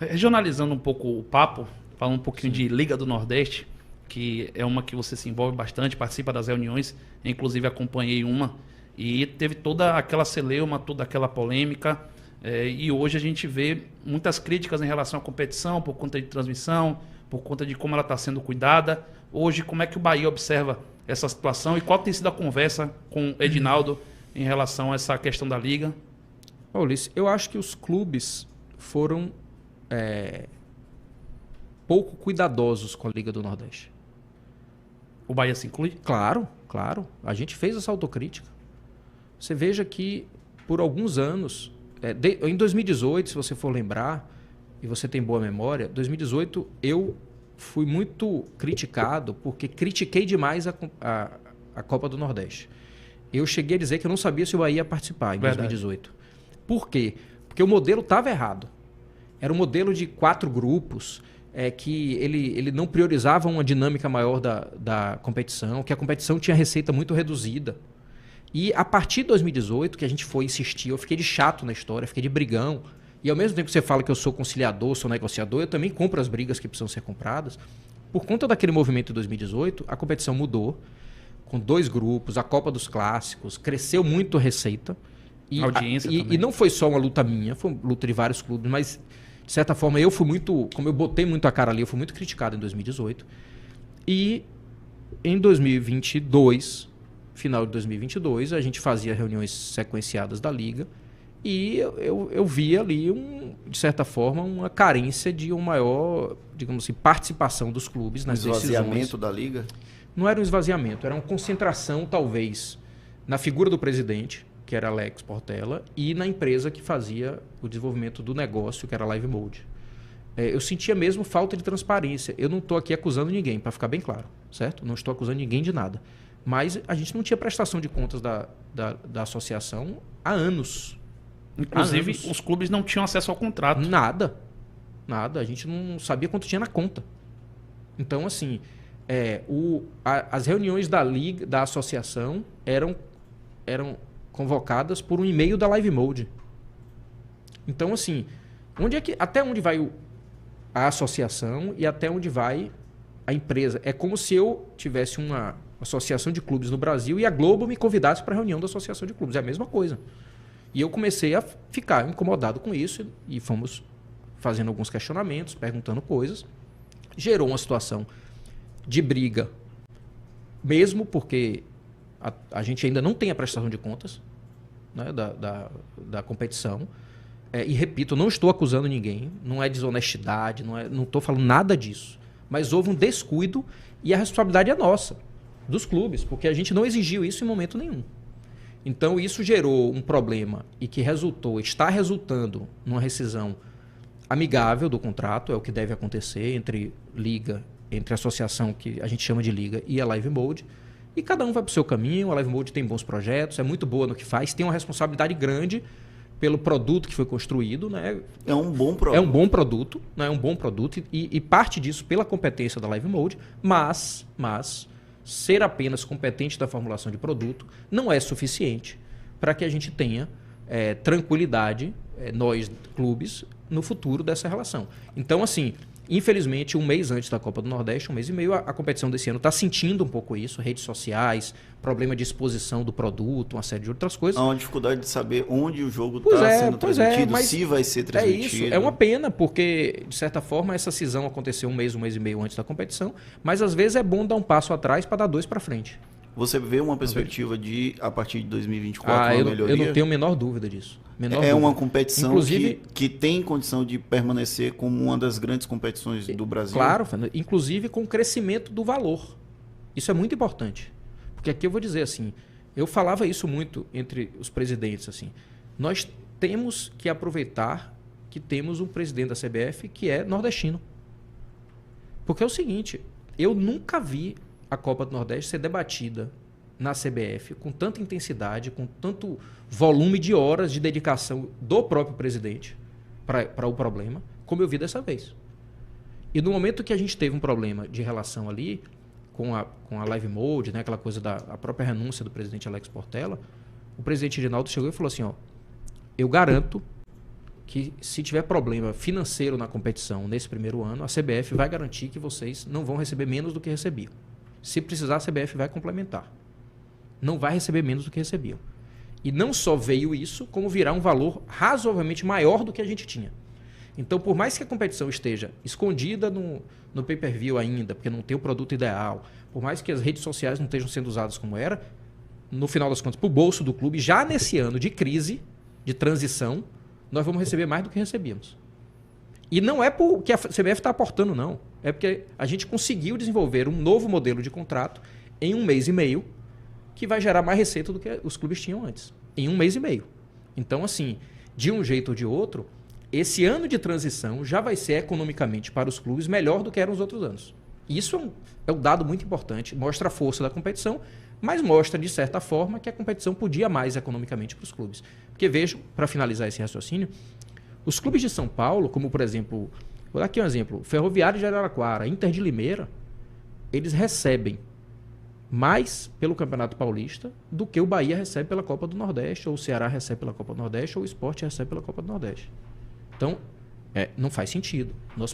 regionalizando um pouco o papo, falando um pouquinho de Liga do Nordeste, que é uma que você se envolve bastante, participa das reuniões, inclusive acompanhei uma, e teve toda aquela celeuma, toda aquela polêmica, e hoje a gente vê muitas críticas em relação à competição, por conta de transmissão, por conta de como ela está sendo cuidada. Hoje, como é que o Bahia observa essa situação e qual tem sido a conversa com o Edinaldo em relação a essa questão da Liga? Ulisses, eu acho que os clubes foram pouco cuidadosos com a Liga do Nordeste. O Bahia se inclui? Claro, claro. A gente fez essa autocrítica. Você veja que por alguns anos, em 2018, se você for lembrar, e você tem boa memória, 2018 eu fui muito criticado porque critiquei demais a Copa do Nordeste. Eu cheguei a dizer que eu não sabia se o Bahia ia participar em 2018. Por quê? Porque o modelo estava errado. Era um modelo de 4 grupos, que ele não priorizava uma dinâmica maior da competição, que a competição tinha receita muito reduzida. E a partir de 2018, que a gente foi insistir, eu fiquei de chato na história, fiquei de brigão. E ao mesmo tempo que você fala que eu sou conciliador, sou negociador, eu também compro as brigas que precisam ser compradas. Por conta daquele movimento de 2018, a competição mudou, com 2 grupos, a Copa dos Clássicos, cresceu muito a receita. E não foi só uma luta minha, foi uma luta de vários clubes, mas de certa forma eu fui muito, como eu botei muito a cara ali, eu fui muito criticado em 2018. E em 2022, final de 2022, a gente fazia reuniões sequenciadas da Liga e eu via ali, de certa forma, uma carência de uma maior, digamos assim, participação dos clubes nas decisões. Esvaziamento da Liga? Não era um esvaziamento, era uma concentração, talvez, na figura do presidente, que era Alex Portela, e na empresa que fazia o desenvolvimento do negócio, que era a Live Mode. Eu sentia mesmo falta de transparência. Eu não estou aqui acusando ninguém, para ficar bem claro, certo? Não estou acusando ninguém de nada. Mas a gente não tinha prestação de contas da associação há anos. Inclusive, os clubes não tinham acesso ao contrato. Nada. A gente não sabia quanto tinha na conta. Então, assim, as reuniões da Liga, da associação, eram convocadas por um e-mail da Live Mode. Então, assim, até onde vai a associação e até onde vai a empresa? É como se eu tivesse uma associação de clubes no Brasil e a Globo me convidasse para a reunião da associação de clubes. É a mesma coisa. E eu comecei a ficar incomodado com isso e fomos fazendo alguns questionamentos, perguntando coisas. Gerou uma situação de briga, mesmo porque a gente ainda não tem a prestação de contas, né, da competição. E repito, não estou acusando ninguém, não é desonestidade, não estou falando nada disso. Mas houve um descuido e a responsabilidade é nossa, dos clubes, porque a gente não exigiu isso em momento nenhum. Então isso gerou um problema e que está resultando numa rescisão amigável do contrato, é o que deve acontecer entre a associação que a gente chama de Liga e a Live Mode. E cada um vai para o seu caminho, a Live Mode tem bons projetos, é muito boa no que faz, tem uma responsabilidade grande pelo produto que foi construído. Né? É um bom produto. É um bom produto, né? É um bom produto e parte disso pela competência da Live Mode, mas ser apenas competente da formulação de produto não é suficiente para que a gente tenha tranquilidade, nós, clubes, no futuro dessa relação. Então, assim, infelizmente, um mês antes da Copa do Nordeste, um mês e meio, a competição desse ano está sentindo um pouco isso, redes sociais, problema de exposição do produto, uma série de outras coisas. Há uma dificuldade de saber onde o jogo está sendo transmitido, se vai ser transmitido. É isso, é uma pena, porque, de certa forma, essa cisão aconteceu um mês e meio antes da competição, mas às vezes é bom dar um passo atrás para dar 2 para frente. Você vê uma perspectiva a partir de 2024, uma melhoria? Eu não tenho a menor dúvida disso. Uma competição inclusive, que tem condição de permanecer como uma das grandes competições do Brasil? Claro, inclusive com o crescimento do valor. Isso é muito importante. Porque aqui eu vou dizer assim, eu falava isso muito entre os presidentes. Assim, nós temos que aproveitar que temos um presidente da CBF que é nordestino. Porque é o seguinte, eu nunca vi a Copa do Nordeste ser debatida na CBF com tanta intensidade, com tanto volume de horas de dedicação do próprio presidente para o problema, como eu vi dessa vez. E no momento que a gente teve um problema de relação ali com a Live Mode, né, aquela coisa a própria renúncia do presidente Alex Portela, o presidente Edinaldo chegou e falou assim, eu garanto que se tiver problema financeiro na competição nesse primeiro ano, a CBF vai garantir que vocês não vão receber menos do que recebiam. Se precisar, a CBF vai complementar. Não vai receber menos do que recebiam. E não só veio isso, como virá um valor razoavelmente maior do que a gente tinha. Então, por mais que a competição esteja escondida no pay-per-view ainda, porque não tem o produto ideal, por mais que as redes sociais não estejam sendo usadas como era, no final das contas, para o bolso do clube, já nesse ano de crise, de transição, nós vamos receber mais do que recebíamos. E não é porque a CBF está aportando, não. É porque a gente conseguiu desenvolver um novo modelo de contrato em 1 mês e meio, que vai gerar mais receita do que os clubes tinham antes. Em 1 mês e meio. Então, assim, de um jeito ou de outro, esse ano de transição já vai ser economicamente para os clubes melhor do que eram os outros anos. Isso é um dado muito importante, mostra a força da competição, mas mostra, de certa forma, que a competição podia mais economicamente para os clubes. Porque vejo, para finalizar esse raciocínio, os clubes de São Paulo, como por exemplo, vou dar aqui um exemplo, Ferroviário de Araraquara, Inter de Limeira, eles recebem mais pelo Campeonato Paulista do que o Bahia recebe pela Copa do Nordeste, ou o Ceará recebe pela Copa do Nordeste, ou o Sport recebe pela Copa do Nordeste. Então, não faz sentido. Nós